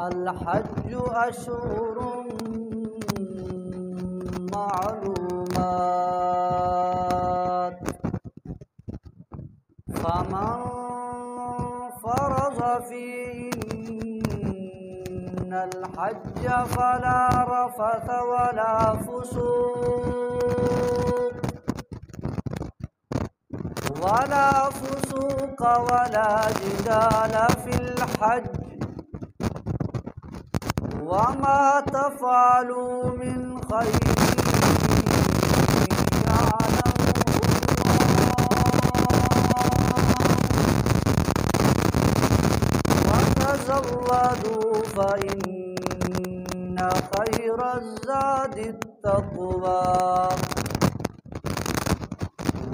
الحج أشهر معلومات فمن فرض فيهن الحج فلا رفث ولا فسوق ولا جدال في الحج وما تفعلوا من خير يعلمه الله وتزودوا فإن خير الزاد التقوى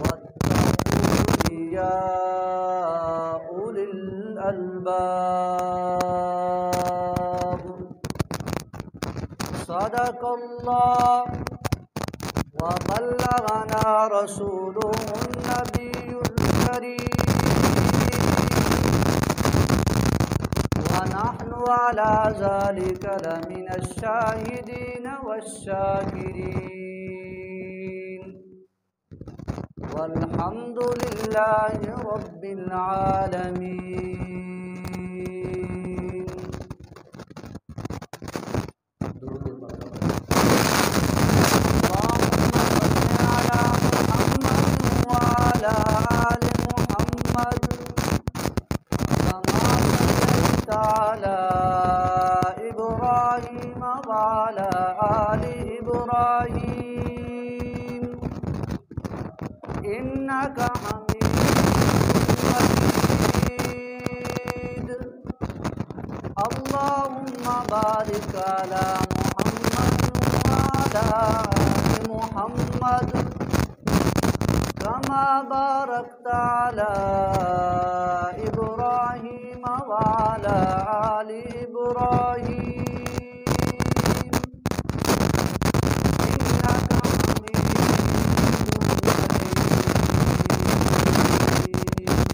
واتقون يا أولي الألباب. صدق الله وبلغنا رسوله النبي الكريم ونحن على ذلك لمن الشاهدين والشاكرين والحمد لله رب العالمين. على إبراهيم وعلى آل إبراهيم إنك حميد مجيد. اللهم بارك على محمد وعلى آل محمد كما باركت على إبراهيم وعلى آل إبراهيم إنك حميد مجيد.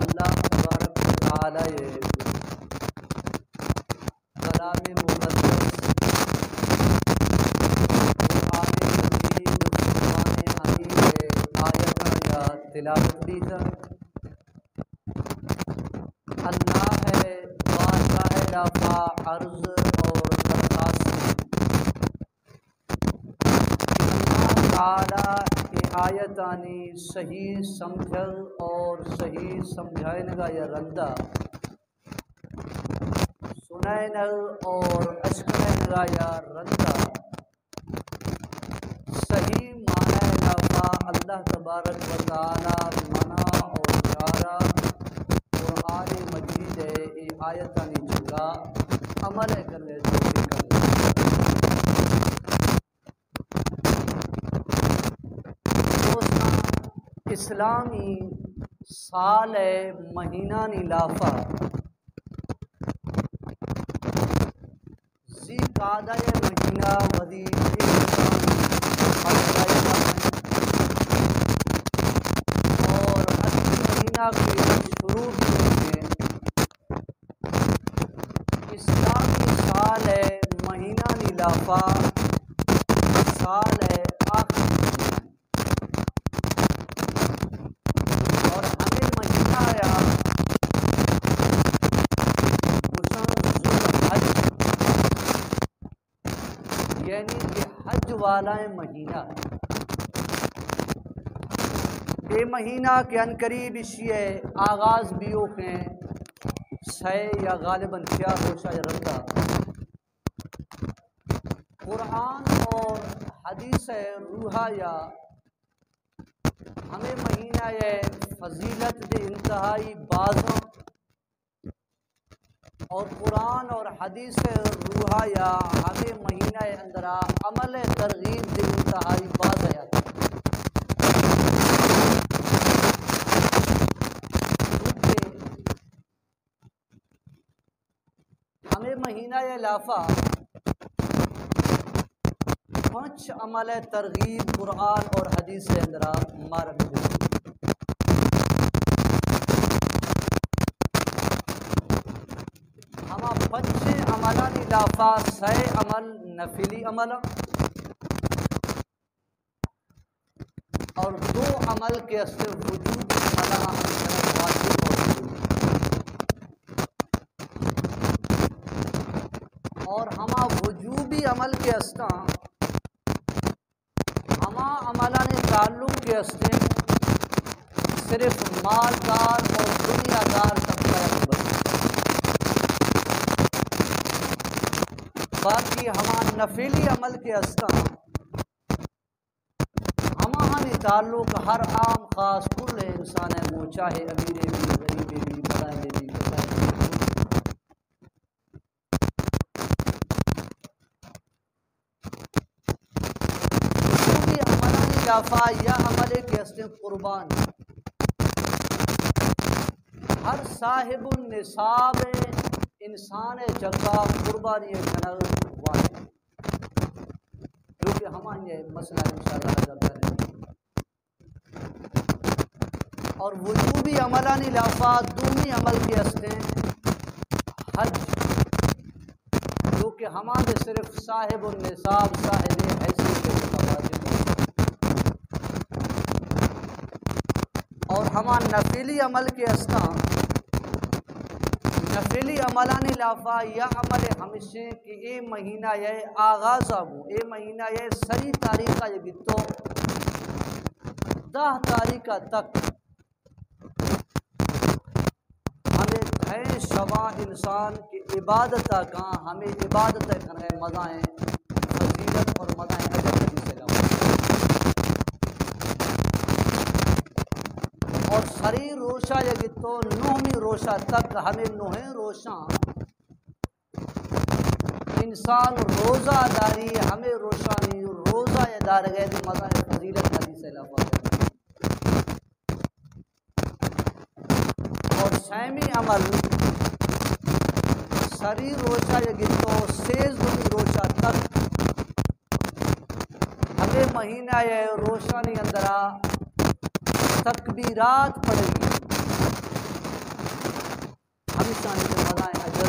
اللہ تبارک و تعالی کلام مقدس تلاوت دی تھا. اللہ ہے بادشاہ لافا عرض اور برخاست. اللہ تعالیٰ کی آیتانی صحیح سمجھل اور صحیح سمجھائن گا یا رندہ سنائن اور اشکرین گا یا رندہ صحیح معنی لافا اللہ تبارک و تعالی منع اور اشارہ قرآن مجید ای آیتانی جگہ عمل کرنے توفیق کرنے. دوستاں اسلامی سال مہینہ نی لافا ذی قعدہ مہینہ ودی کے شروع میں اسلامی سال مہینہ نیلافا سال آخری اور ہمیں مہینہ آیا حج یعنی کہ حج والا مہینہ. یہ مہینہ کے انقریب اسے آغاز بیو ہیں سے یا غالباً کیا ہوشا یا رندہ قرآن اور حدیث روحہ یا ہمیں مہینہ یہ فضیلت دے انتہائی بازوں اور قرآن اور حدیث روحہ یا ہمیں مہینہ اندرا عمل ترغیب دے انتہائی باز ہے. ہمیں مہینہ لافا پانچ عمل ترغیب قرآن اور حدیث اندرا مارک لافا سے عمل نفلی عمل اور دو عمل کے اثر وجود عمل واجب اور ہما وجوبی عمل کے استا ہما عملان تعلق کے استے صرف مالدار اور دنیا دار طبقہ بس، باقی ہما نفلی عمل کے استا ہما ہمیں تعلق ہر عام خاص کل انسان ہے، وہ چاہے امیر بھی غریب بھی بڑائے بھی اضافہ یا عمل کے استے قربان ہر صاحب النصاب انسان جگہ قربانی کنر واجب، جو کہ ہمارے مسئلہ انشاءاللہ حضرت کریں، اور وجوبی عملان اضافہ دومی عمل کے استے حج، جو کہ ہمارے صرف صاحب النصاب صاحب حیثیت کے واجب، اور ہما نفلی عمل کے استا نفلی عملان اضافہ یا عمل ہمیشہ کہ اے مہینہ یہ آغاز ہو، اے مہینہ یہ سری تاریخہ یہ گتو 10 تاریخ تک ہمیں گھیں شبا انسان کی عبادت کا ہمیں عبادت کرنے مزائیں فضیلت اور مزائیں اجر حدیث لگا، اور سری روشہ یہ گتو 9ویں روشہ تک ہمیں 9 روشہ انسان روزہ داری ہمیں روشانی روزہ دار گئے تو مزائیں فضیلت حدیث لگا، اور سیمی عمل سری روشہ یہ گتو 6 روشہ تک ہمیں مہینہ یہ روشانی اندرہ تکبیرات پڑھیں گی، ہمیشہ کے مزائیں اجر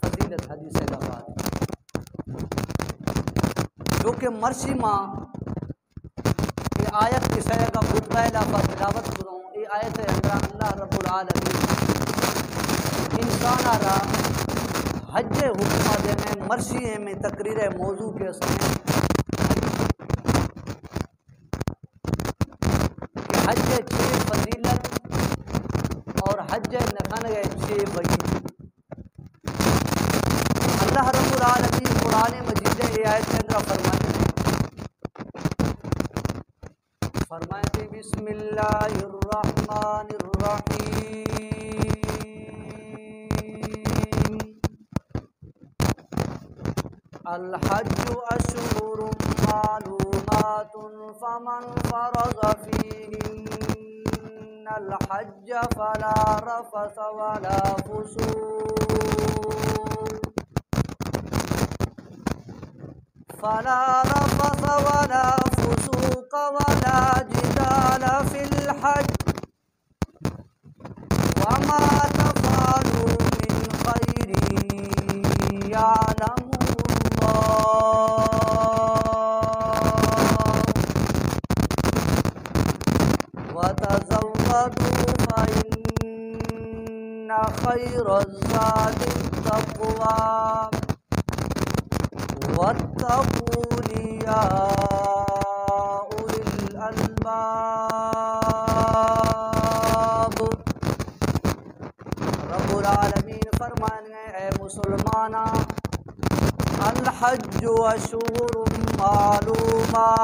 فضیلت حدیث لبات، جو کہ مرسی ماں یہ آیت کی سیہ کا خطبہ لفظ تلاوت کروں، یہ آیت اندرہ اللہ رب العالمین انسان آرہا حج حکمہ دے میں مرسی میں تقریر موضوع کے سمیں حج 6 فضیلت اور حج نخن 6 وعید، اللہ رب العالمین قرآن مجید یہ آیت کے اندر فرمائے بسم اللہ الرحمن الرحیم، الحج اشہر معلومات فمن فرض فیہن الحج فلا رفث ولا فسوق ولا جدال فی الحج وما تفعلوا من خیر یعلم وتزودوا فإن خير الزاد التقوى واتقون يا أولي الألباب۔ رب العالمین فرمانے اے مسلمانہ الحج اشہر معلومات،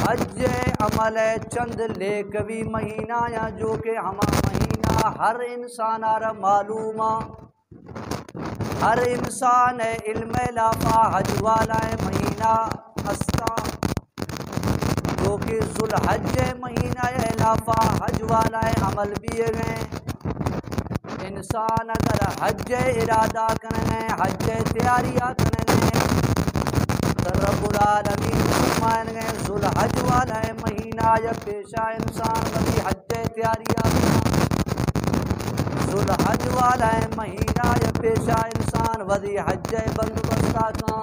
حج عمل چند لیکوی مہینہ یا جو کہ ہما مہینہ ہر انسان آرہ معلومہ، ہر انسان علم لافا حج والا مہینہ استا، جو کہ ذوالحج مہینہ لافا حج والا عمل بھی گئے، انسان اگر حج ارادہ کرنے حج تیاریاں کرنے رب العالمین فرمائیں گے ذوالحج والا مہینہ یا پیشہ انسان کبھی حج تیاریاں الحج والا مہینہ یا پیشہ انسان وزی حج بندوبستہ کا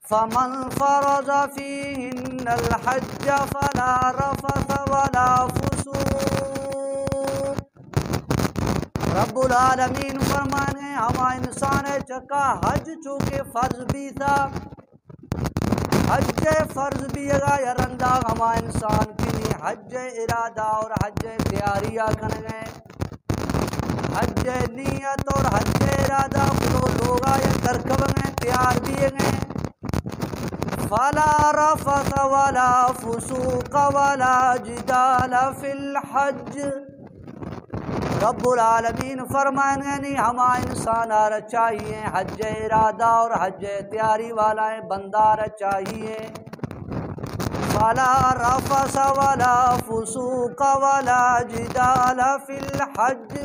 فمن فرض فیہن الحج فلا رفث ولا فسوق رب العالمین فرمانے ہما انسان چکا حج چونکہ فرض بھی تھا حج فرض بھی اگا یا رندہ ہما انسان کی حج ارادہ اور حج تیاریہ کرنے حج نیت اور حج ارادہ کو لوگا یا کرکب میں تیار دیے گئے فلا رفث ولا فسوق ولا جدال فی الحج رب العالمین فرمائیں نہیں ہما انسان آر چاہیے حج ارادہ اور حج تیاری والا بندار چاہیے فلا رفث ولا فسوق ولا جدال فی الحج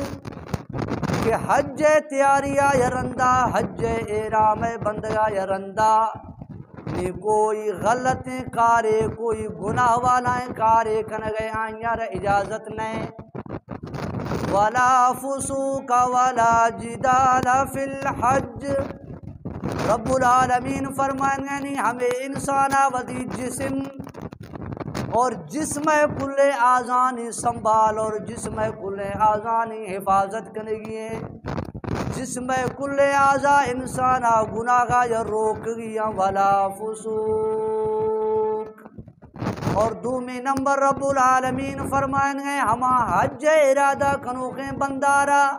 کہ حج تیاریہ یرندہ حج احرام بندگا یرندہ نی کوئی غلطیں کارے کوئی گناہ والائیں کارے کن گئے آئیار اجازت نہیں ولا فسوق ولا جدال فی الحج رب العالمین فرمائیں نہیں ہمیں انسانہ وزی جسم اور جسم کل آزانی سنبھال اور جسم کل آزانی حفاظت کرنے گی جسم کل آزا انسانہ گناہ یا روک گیا ولا فسوق اور دومی نمبر رب العالمین فرمائیں گے ہما حج ارادہ کنوخیں بندارا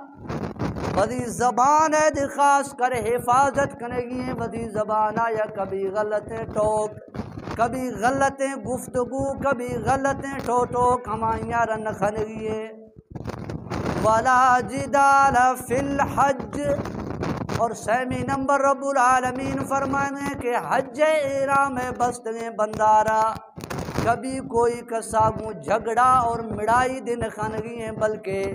بدی زبان ہے خاص کر حفاظت کرنے گی بدی زبان یا کبھی غلطیں ٹوک کبھی غلطیں گفتگو کبھی غلطیں ٹوٹوک ہمائیاں رن کھنگی ولا جدال فی الحج اور سیمی نمبر رب العالمین فرمانے کہ حج احرام بستیں بندارا کبھی کوئی کساگوں جھگڑا اور مڑائی دن خانگی ہیں بلکہ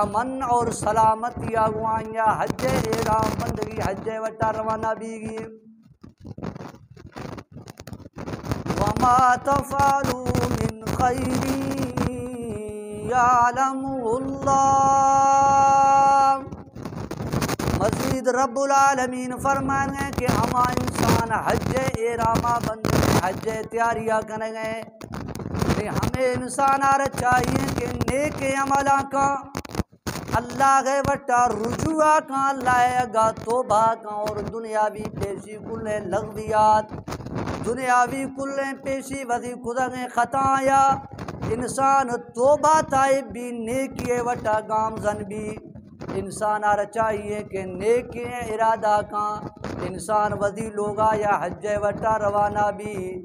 امن اور سلامتی آگوائیاں حج احرام بندگی حج وٹا روانہ بیگی وما تفعلوا من خیر یعلمہ اللہ مزید رب العالمین فرمانے کہ ہما انسان حج احرامہ بندے حج تیاریہ کرنے گئے ہمیں انسان آر چاہیے کہ نیک عملہ کا اللہ گئے وٹا رجوع کا لائے گا توبہ کا اور دنیاوی پیشی کل لغویات دنیاوی کل پیشی وزی خدای خطایا انسان توبہ تائب بھی نیکی وٹا گامزن بھی انسان آر چاہیے کہ نیکی ارادہ کا انسان وزی لوگا یا حج وٹا روانہ بھی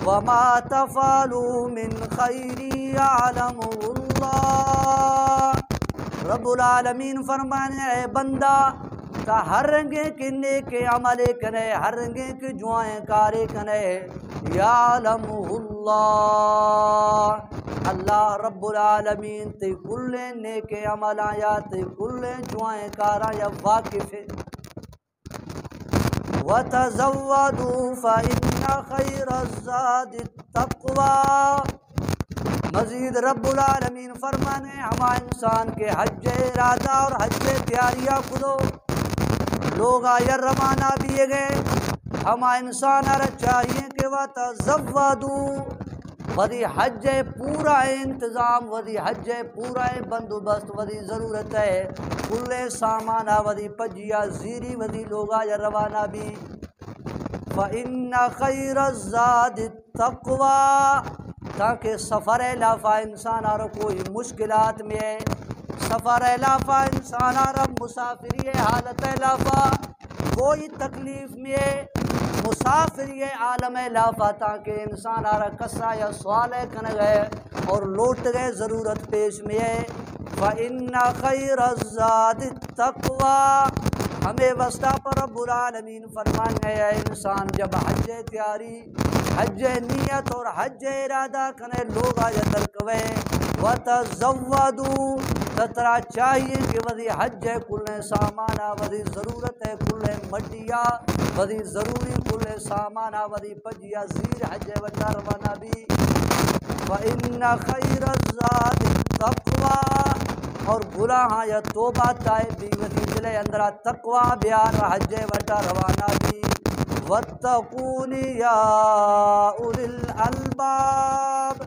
وما تفعلوا من خیر یعلمہ اللہ رب العالمین فرمانے اے بندہ تا ہر رنگے کے نیک عملے کنے ہر رنگے کے جوائیں کارے کنے یعلمہ اللہ اللہ رب العالمین تے کل نیک عملہ یا تے کل جوائیں کارا یا واقف ہے وَتَزَوَّدُوا فَإِنَّ خَيْرَ الزَّادِ التَّقْوَى مزید رب العالمین فرمانے ہما انسان کے حج ارادہ اور حج تیاریہ کدو لوگا یا روانہ بیے گئے ہما انسان آر چاہیے کہ وَتَزَوَّدُوا وَدی حج پورا انتظام وَدی حج پورا بندوبست وَدی ضرورت ہے کل سامانہ وَدی پجیا زیری وَدی لوگا یا روانہ بھی فَإِنَّ خَيْرَ الزَّادِ التَّقْوَى تاکہ سفر لافہ انسان آر کوئی مشکلات میں ہے سفر لافہ انسان آر مسافری حالت لافہ کوئی تکلیف میں ہے مسافری عالم لافہ تاکہ انسان آر کسا یا سوال کن گئے اور لوٹ گئے ضرورت پیش میں ہے فَإِنَّ خَيْرَ الزَّادِ التَّقْوَى ہمیں وسطہ پر رب العالمین فرمانے ہے انسان جب حج تیاری حج نیت اور حج ارادہ کنے لوگا یا ترکوے وَتَزَوَّدُوا تترا چاہیے کہ وزی حج کل سامانہ وزی ضرورت ہے کل مٹیا وزی ضروری کل سامانہ وزی پجیا زیر حج وٹا روانہ بھی وَإِنَّ خَيْرَ الزَّادِ التَّقْوَى اور گناہ یا توبہ تائبی وتی دل اندرا تقوی بیان حج وٹا روانہ بھی واتقونی یا اولی الالباب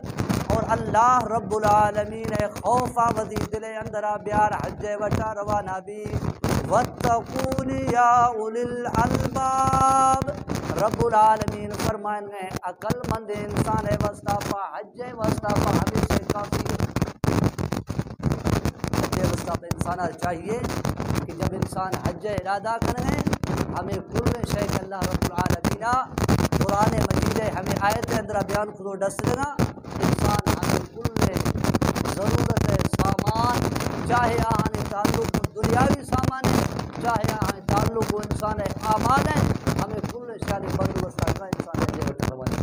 اور اللہ رب العالمین خوفا وتی دل اندرا بیان حج وٹا روانہ بھی واتقونی یا اولی الالباب رب العالمین فرمائیں گے عقل مند انسان وستافا حج وستافا ہمیشہ کافی انسان چاہیے کہ جب انسان حج ارادہ کریں ہمیں کل شے کہ اللہ رب العالمین قرآن مجید ہمیں آیت اندر بیان خود ڈس دینا انسان ہمیں کل ضرورت سامان چاہے آہانے تعلق دنیاوی سامان ہے چاہے آہانے تعلق انسان اعمال ہے ہمیں کل شے بندوبست کرنا انسان حج روانی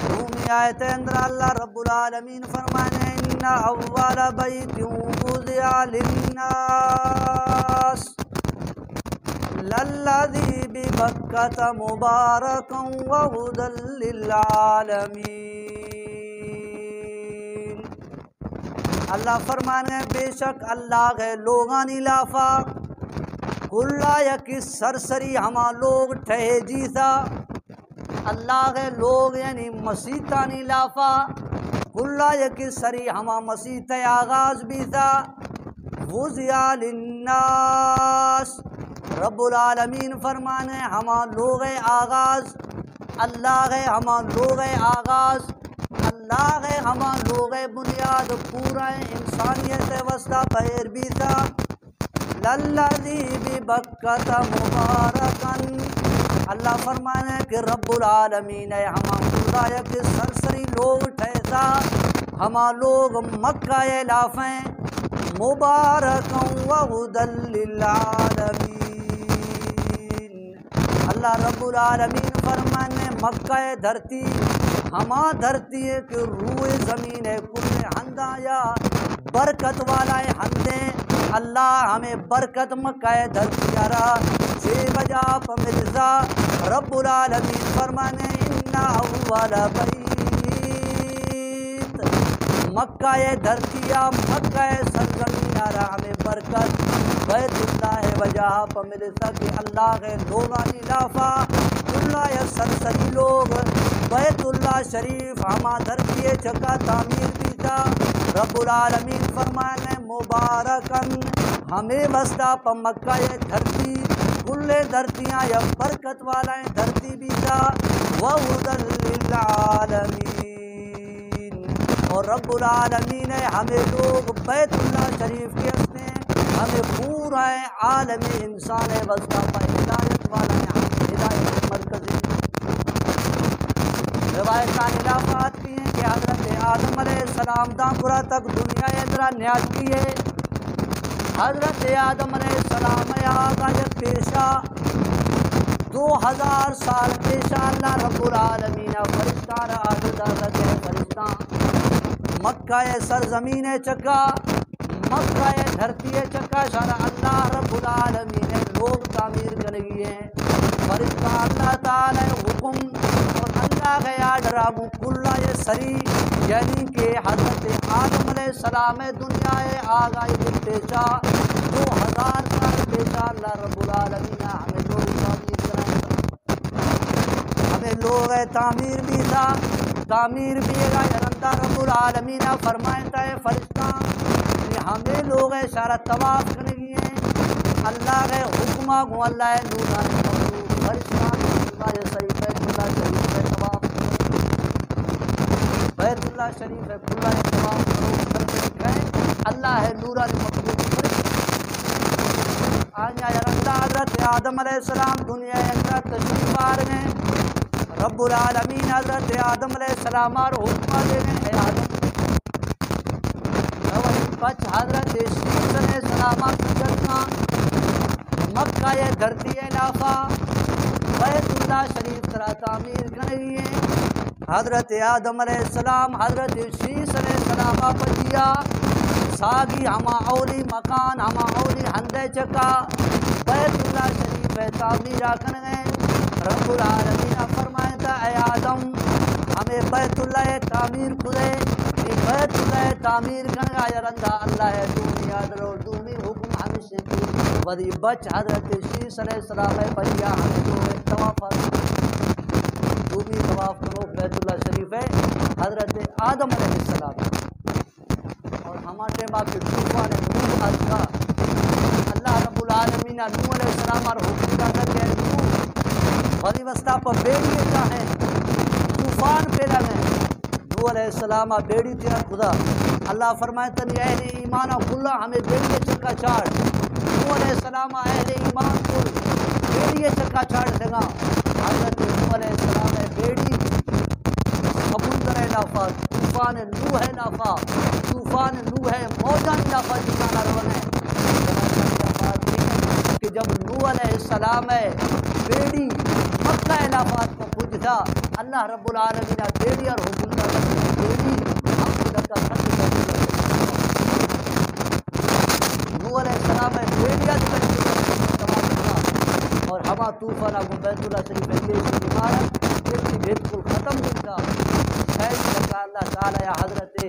رومی آیت اندر اللہ رب العالمین فرمانے ان اول بیت وضع للناس للذی ببکۃ مبارکا وہدی للعالمین اللہ فرمانے بے شک اللہ ہے لوگانی لافا کلا یکی سرسری ہما لوگ ٹھہے جیسا اللہ کے لوگ یعنی مسیحانی لافا کلا یکی سری ہما مسیح آغاز بھی تھا وضع للناس رب العالمین فرمانے ہما لوگ آغاز اللہ کے ہما لوگ آغاز اللہ کے ہما لوگ بنیاد پورا انسانیت وسطہ بہر بھی تھا للذی ببکۃ مبارکا اللہ فرمانے کہ رب العالمین ہما خدا یک سرسری لوگ ٹھہتا ہما لوگ مکہ لافیں مبارکا وہدی للعالمین اللہ رب العالمین فرمانے مکہ دھرتی ہما دھرتی ہے کہ روئے زمین ہے کل ہندہ یا برکت والا ہندے اللہ ہمیں برکت مکہ دھرتی آرہا سے وجہ پمرزا رب العالمین فرمانے ان اول بیت مکہ دھرتیا مکہ سرزمین آرہا ہمیں برکت بیت اللہ وجہ پمرزا کہ اللہ کے لوگانی لافا اللہ یا سرسری لوگ بیت اللہ شریف ہما دھرتی چکا تعمیر بھی تھا رب العالمین فرمانے مبارکن ہمیں وسطہ پا مکہ دھرتی کل دھرتیاں یا برکت والا دھرتی بھی تھا وہدی للعالمین اور رب العالمین ہمیں لوگ بیت اللہ شریف کے اسنے ہمیں پورا عالم انسان وسطہ پا ہدایت والا ہدایت مرکزی روایتان علافات کی ہیں کہ حضرت آدم علیہ السلام دانپورا تک دنیا ادرا نیاز کی ہے حضرت آدم علیہ السلام آگا جب پیشہ 2000 سال پیشہ اللہ رب العالمین فرشتہ رہا حضرت فرشتہ مکہ سرزمین چکا مکہ دھرتی چکا شارع اللہ رب العالمین لوگ تعمیر کریں ہیں فرشتہ اللہ تعالی حکم اور اللہ کا یاد رابو کلا یہ سری یعنی کہ حضرت آدم علیہ السلام دنیا آگائی پیشہ 2000 سال پیشہ اللہ رب العالمین ہمیں لوگ تعمیر کریں ہمیں لوگ تعمیر بھی تھا تعمیر بھی گا اللہ رب العالمین فرمائتا ہے فرشتہ کہ ہمیں لوگ اشارہ طواف کرنے گئے ہیں اللہ کے حکمہ کو اللہ نورانی مخلوق فرشتہ اللہ صحیح بیت اللہ شریف ہے طواف بیت اللہ شریف ہے کھلا طواف کرو اللہ ہے نورانی مخلوق آج اللہ حضرت آدم علیہ السلام دنیا اندر تشریف آ رہے ہیں رب العالمین حضرت آدم علیہ السلام اور حکمہ دے گئے اے آدم پچ حضرت شیخ علیہ السلام جتنا مکہ یہ دھرتی علاقہ بیت اللہ شریف طرح تعمیر کرنی ہے حضرت آدم علیہ السلام حضرت شیخ علیہ السلام پچیا ساگی ہما اولی مکان ہما اولی ہندے چکا بیت اللہ شریف تعمیر کرنے رب العالمین فرمائے تھا اے آدم ہمیں بیت اللہ تعمیر کھدے بیت اللہ تعمیر کرنا یا رندہ اللہ ہے دومی آدر اور دومی حکم ہمیشہ کی ودی بچ حضرت شیس علیہ السلام ہے بچیا ہمیں جو ہے طواف دومی طواف کنو بیت اللہ شریف ہے حضرت آدم علیہ السلام اور ہمارے ماں کے طوفان نوح آج کا اللہ رب العالمین نوح علیہ السلام اور حکم کا کر کے نوح ودی وسطہ پر بیڑی چاہیں طوفان پیدا میں نوح علیہ السلام بیڑی تیرا خدا اللہ فرمائے تنی اہل ایمان کھلا ہمیں بیڑی چکا چاڑ نوح علیہ السلام اہل ایمان کو بیڑی چکا چاڑ دگا حضرت نوح علیہ السلام بیڑی سمندر نافا طوفان نوح ہے نافا طوفان نوح ہے موجان نافا جسانا رونے کہ جب نوح علیہ السلام بیڑی مکہ علاقات کو پوچھتا اللہ رب العالمین بیڑی اور حکم کا بیڑی نوح علیہ السلام بیڑیا اور ہما طوفانہ کو بیت اللہ شریف کے عمارت بیڑی بالکل ختم ہوتا خیر اللہ تعالیٰ یا حضرت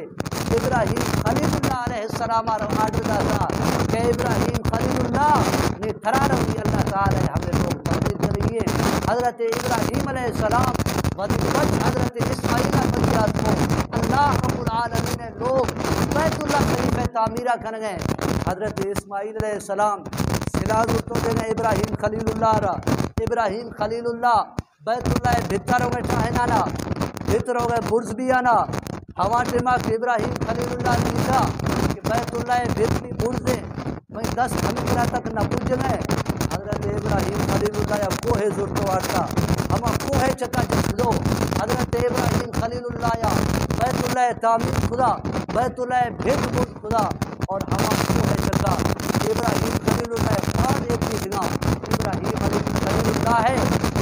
ابراہیم خلیل اللہ علیہ السلام آرڈر تھا کہ ابراہیم خلیل اللہ نے تھرا رہی اللہ تعالیٰ ہمیں لوگ تقدیر کریے حضرت ابراہیم علیہ السلام ودی بچ حضرت اسماعیل بچیات کو اللہ رب العالمین لوگ بیت اللہ شریف تعمیرہ کر گئے حضرت اسماعیل علیہ السلام سلاز تو دینے ابراہیم خلیل اللہ را ابراہیم خلیل اللہ بیت اللہ بھتر ہو گئے ٹھاہنانا بھتر ہو گئے برز بھی آنا ہوا ٹیمہ کہ ابراہیم خلیل اللہ نے لکھا کہ بیت اللہ بھتری برزیں وہیں 10 ہمیں تک نہ پوچھ گئے حضرت ابراہیم خلیل اللہ یا کوہ زرتو آٹا ہما کوہ چکا جس دو حضرت ابراہیم خلیل اللہ یا بیت اللہ تعمیر خدا بیت اللہ بھت برز خدا اور ہما کوہ چکا ابراہیم خلیل اللہ بعد ایک چیز نا ابراہیم خلیل اللہ ہے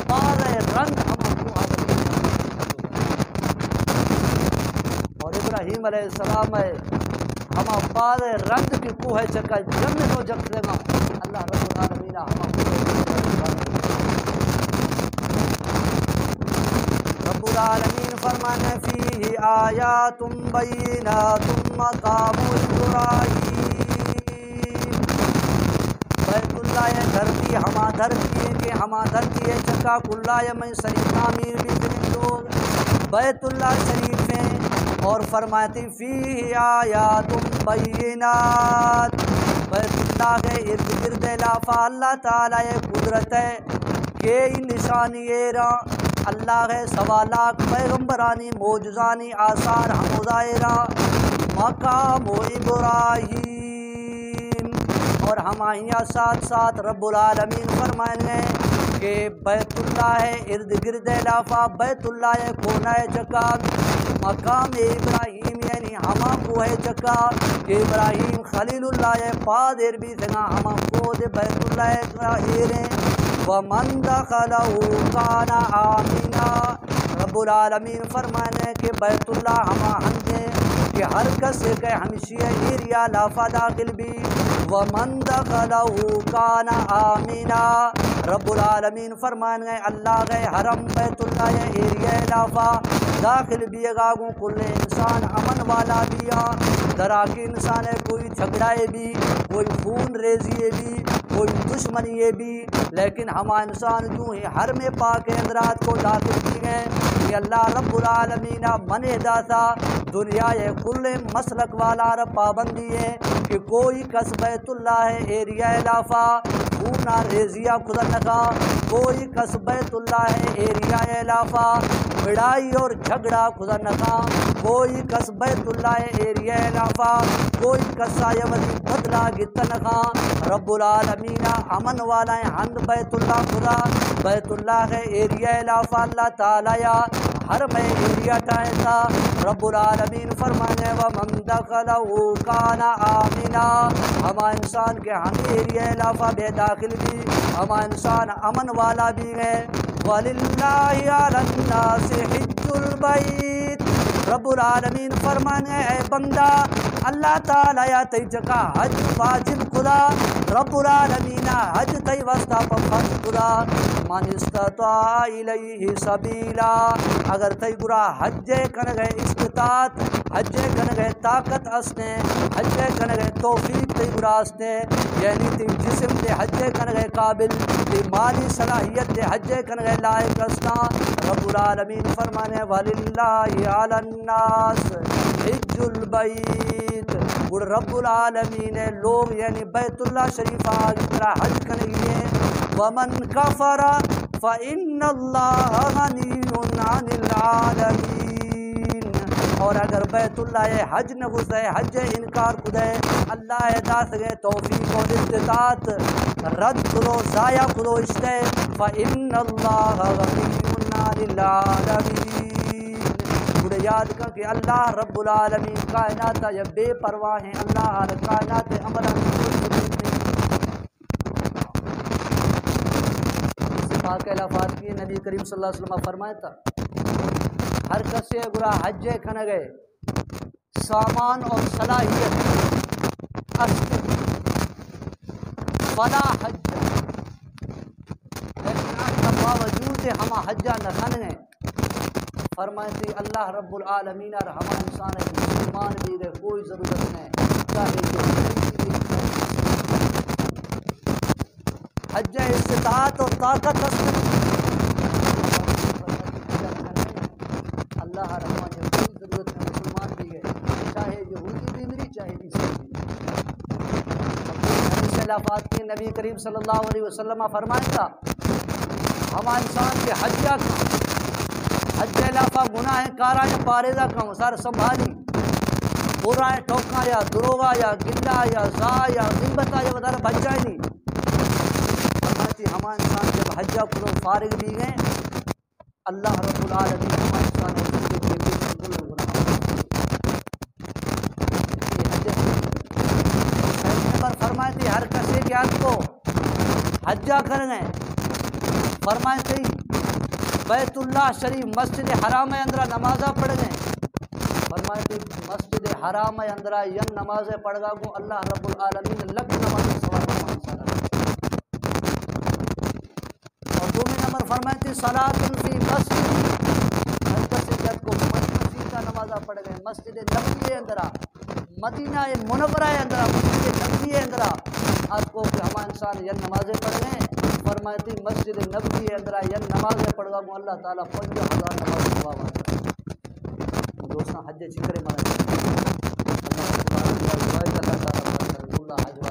بعد رنگ ہما کوہ اور ابراہیم علیہ السلام ہے ہما بعد رنگ کی کوہ چکا جنت و جب دے گا اللہ رب العالمین ہما رب العالمین فرمانے فیہ آیات بینات مقام ابراہیم بیت اللہ دھرتی ہما دھرتی ہے کہ ہما دھرتی ہے چکا کلّہ میں سری تعمیر بھی دن لوگ بیت اللہ شریف ہیں اور فرماتی فیہ آیات بینات بیت اللہ کے ارد گرد لافا اللہ تعالیٰ قدرت ہے کہ نشانی اللہ کے سوالات پیغمبرانی موجزانی آثار ہمودائرہ مقام ابراہیم اور ہمائیاں ساتھ ساتھ رب العالمین فرمائیں گے کہ بیت اللہ ہے ارد گرد لافا بیت اللہ کونا چکا مقام ابراہیم یعنی ہما کوہ چکا کہ ابراہیم خلیل اللہ پادر بھی تھنا ہما کود بیت اللہ کا ایریں ومن دخلہو کانا آمینہ رب العالمین فرمانے کہ بیت اللہ ہما ہنگے کہ ہر کس کے ہمشی ایریا لافا داخل بھی ومن دخلہو کانا آمینہ رب العالمین فرمانے اللہ گئے حرم بیت اللہ ایریا لافا داخل بھی گاگوں کل انسان امن والا بھی دراکی انسان ہے کوئی جھگڑائے بھی کوئی خون ریزیے بھی کوئی دشمنی بھی لیکن ہما انسان جو ہی حرم پاک اندرات کو داخل کی گئے کہ اللہ رب العالمین من داتا دنیا کل مسلک والا رب پابندی ہے کہ کوئی کس بیت اللہ ہے ایریا لافا خونا ریزیہ خدا نکا کوئی کس بیت اللہ ہے ایریا لافا لڑائی اور جھگڑا خدا نکا کوئی کس بیت اللہ ہے ایریا لافا کوئی کس آیوتی بدلا گتا نکا رب العالمین امن والا ہند بیت اللہ خدا بیت اللہ ہے ایریا لافا اللہ تعالیٰ ہر میں ایریا ٹائتا رب العالمین فرمانے ومن دخلہو کانا آمینہ ہما انسان کے ہم ایریا لافا بے داخل بھی ہما انسان امن والا بھی ہے وَلِلَّهِ عَلَى النَّاسِ حِجُّ الْبَيْتِ رب العالمین فرمانے اے بندہ اللہ تعالیٰ یا تی چکا حج واجب خدا رب العالمین حج تی وسطہ پر فرض خدا من استطاع الیہ سبیلا اگر تی گرا حج کر گئے استطاعت حجے کن گئے طاقت اسنے حجے کن گئے توفیق تے براستے یعنی تی جسم تے حجے کن گئے قابل تی مالی صلاحیت تے حجے کن گئے لائق اسنا رب العالمین فرمانے وَلِلَّهِ عَلَى النَّاسِ حج البیت اور رب العالمین لوگ یعنی بیت اللہ شریف آگے طرح حج کنگیے وَمَنْ كَفَرَ فَإِنَّ اللَّهَ غَنِيٌّ عَنِ الْعَالَمِينَ اور اگر بیت اللہ حج نہ گزرے حج انکار کدے اللہ دات گئے توفیق و استطاعت رد کرو ضائع کرو اس سے فَإِنَّ اللَّهَ غَنِيٌّ عَنِ الْعَالَمِينَ بڑے یاد کر کہ اللہ رب العالمین کائنات یا بے پرواہ ہیں اللہ ہر کائنات عمل پاک الفاظ کی نبی کریم صلی اللہ علیہ وسلم فرمایا تھا ہر کسی گرا حج کھن گئے سامان اور صلاحیت اصل فلا حج لیکن باوجود ہم حجہ نہ کھن گئے فرمائے تھی اللہ رب العالمین اور ہم انسان مسلمان بھی گئے کوئی ضرورت نہیں چاہے حج استطاعت اور طاقت اللہ رحمان نے کوئی ضرورت نہیں مسلمان بھی گئے چاہے یہودی بھی میری چاہے عیسائی بھی خلافات کی نبی کریم صلی اللہ علیہ وسلم فرمایا تھا ہم انسان کے حج علاقہ گناہ کارا یا پارزہ کا سر سنبھالی برا ٹوکا یا دروغا یا گلا یا زا یا غیبت یا ودار بچا نہیں ہم انسان جب حجہ کو فارغ بھی گئے اللہ رب العالمین ہم انسان پر فرمائے تھی ہر کسی کے حج کو حجہ کر گئے فرمائے تھی بیت اللہ شریف مسجد حرام اندرا نمازہ پڑھ گئے فرمائے تھی مسجد حرام اندرا ین نمازیں پڑھ گا کو اللہ رب العالمین لکھ نماز سوال اور دومی نمبر فرمائے تھی صلاۃ فی مسجد ہر کسی جب کو مسجد کا نمازہ پڑھ گئے مسجد نبوی اندرا مدینہ منورہ اندرا مسجد نبوی اندرا آج کو کہ ہم انسان ین نمازیں پڑھ گئے فرمائے تھی مسجد نبوی اندرا ین نمازیں پڑھ گا اللہ تعالیٰ 50,000 نماز ثواب دوستاں حج چکرے مانا اللہ تعالیٰ اللہ